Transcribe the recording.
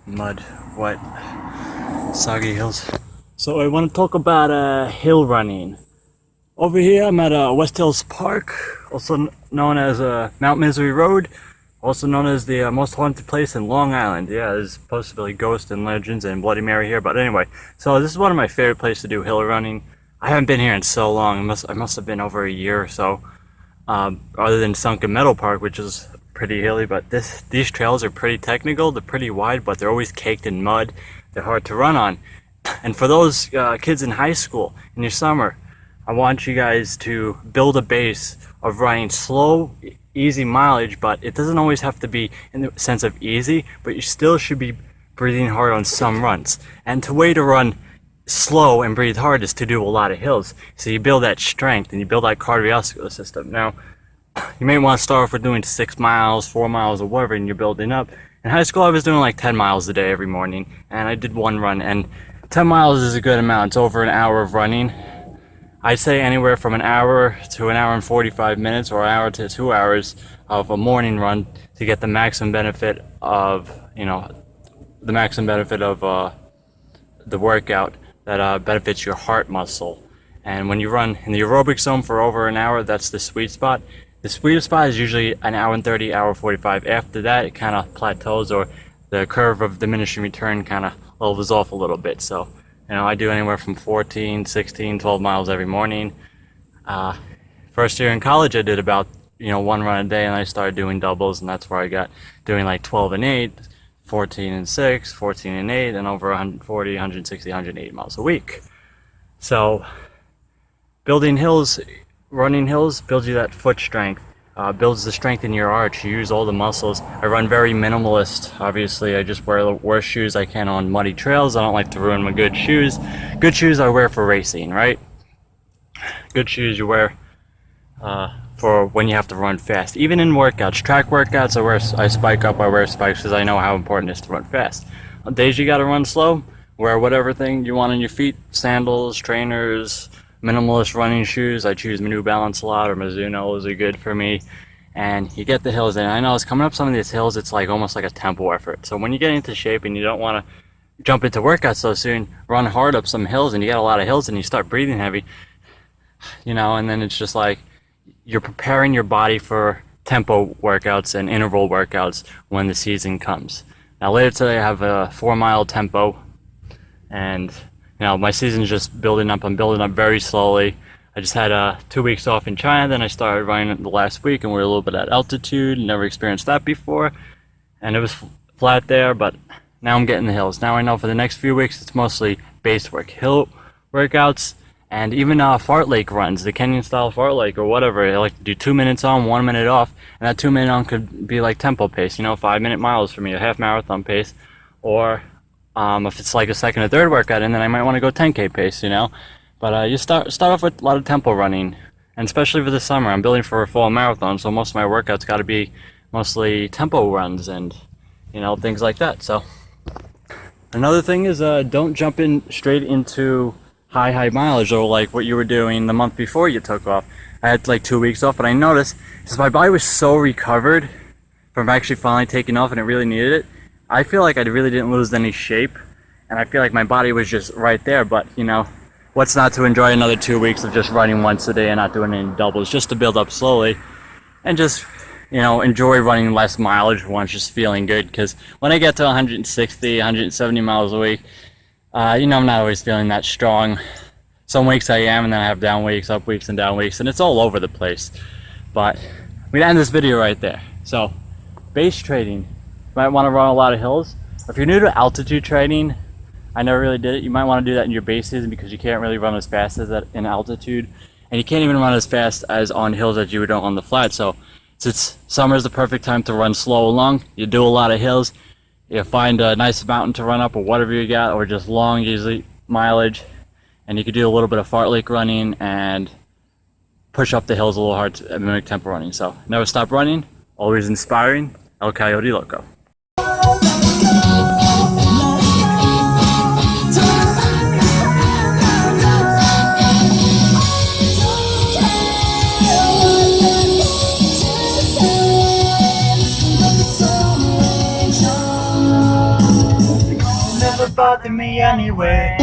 mud, wet, soggy hills. So I want to talk about hill running. Over here I'm at West Hills Park, also known as Mount Misery Road, also known as the most haunted place in Long Island. Yeah, there's supposed to be ghosts and legends and Bloody Mary here, but anyway. So this is one of my favorite places to do hill running. I haven't been here in so long. I must have been over a year or so. Other than Sunken Meadow Park, which is pretty hilly, but these trails are pretty technical. They're pretty wide, but they're always caked in mud. They're hard to run on. And for those kids in high school, in your summer, I want you guys to build a base of running slow, easy mileage, but it doesn't always have to be in the sense of easy, but you still should be breathing hard on some runs. And the way to run slow and breathe hard is to do a lot of hills. So you build that strength and you build that cardiovascular system. Now, you may want to start off with doing 6 miles, 4 miles, or whatever, and you're building up. In high school, I was doing like 10 miles a day every morning, and I did one run, and 10 miles is a good amount. It's over an hour of running. I'd say anywhere from an hour to an hour and 45 minutes or an hour to 2 hours of a morning run to get the maximum benefit of, the workout that benefits your heart muscle. And when you run in the aerobic zone for over an hour, that's the sweet spot. The sweet spot is usually an hour and 30, hour 45. After that, it kind of plateaus, or the curve of diminishing return kind of levels off a little bit. So, I do anywhere from 14, 16, 12 miles every morning. First year in college, I did about, one run a day, and I started doing doubles, and that's where I got doing like 12 and 8, 14 and 6, 14 and 8, and over 140, 160, 180 miles a week. So, building hills, running hills builds you that foot strength, builds the strength in your arch. You use all the muscles. I run very minimalist. Obviously, I just wear the worst shoes I can on muddy trails. I don't like to ruin my good shoes. Good shoes I wear for racing, right? Good shoes you wear for when you have to run fast. Even in workouts, track workouts, I spike up. I wear spikes because I know how important it is to run fast. On days you got to run slow, wear whatever thing you want on your feet: sandals, trainers, minimalist running shoes. I choose New Balance a lot, or Mizuno's are good for me. And you get the hills, and I know it's coming up some of these hills, it's like almost like a tempo effort. So when you get into shape and you don't want to jump into workouts so soon, run hard up some hills, and you get a lot of hills and you start breathing heavy, and then it's just like you're preparing your body for tempo workouts and interval workouts when the season comes. Now later today I have a 4-mile tempo, and my season's just building up. I'm building up very slowly. I just had 2 weeks off in China, then I started running it the last week, and we were a little bit at altitude. Never experienced that before, and it was flat there, but now I'm getting the hills. Now I know for the next few weeks it's mostly base work, hill workouts, and even fartlek runs, the Kenyan style fartlek or whatever. I like to do 2 minutes on, 1 minute off, and that 2 minute on could be like tempo pace, 5-minute miles for me, a half marathon pace, or if it's like a second or third workout, and then I might want to go 10K pace, But you start off with a lot of tempo running, and especially for the summer, I'm building for a fall marathon, so most of my workouts got to be mostly tempo runs and, things like that. So another thing is don't jump in straight into high mileage, or like what you were doing the month before you took off. I had like 2 weeks off, but I noticed because my body was so recovered from actually finally taking off, and it really needed it. I feel like I really didn't lose any shape, and I feel like my body was just right there. But what's not to enjoy another 2 weeks of just running once a day and not doing any doubles, just to build up slowly and just enjoy running less mileage once, just feeling good. Because when I get to 160, 170 miles a week, I'm not always feeling that strong. Some weeks I am, and then I have down weeks, up weeks, and down weeks, and it's all over the place. But I'm gonna end this video right there. So base training, you might want to run a lot of hills. If you're new to altitude training, I never really did it. You might want to do that in your base season, because you can't really run as fast as that in altitude, and you can't even run as fast as on hills as you would on the flat. So since summer is the perfect time to run slow along, you do a lot of hills, you find a nice mountain to run up, or whatever you got, or just long, easy mileage, and you could do a little bit of fartlek running and push up the hills a little hard to mimic tempo running. So never stop running, always inspiring. El Coyote Loco. bother me anyway.